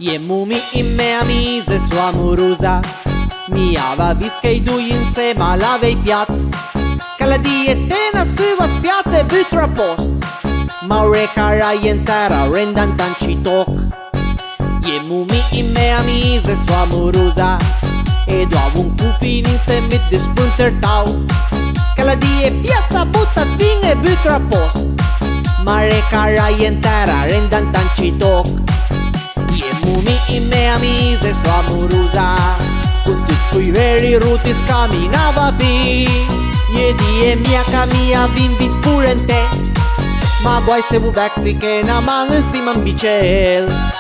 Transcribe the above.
E mumi in me amise sua amorusa mi aveva vist che i due insieme l'avei piat, che la dietena sua spiate butro a post, ma ora cara intera rendan tanci toc. E mumi in me amise sua amorusa e dopo un cufin insieme di spunter tau, che la die piazza butta bin e butro a post, ma ora cara intera rendan tanci toc. E mumi in me amise sua amorusa con tutti quei veri ruti scamminava bi. E die mia camia bimbi pure in te, ma guai se vu vecchi che na man si man bicel.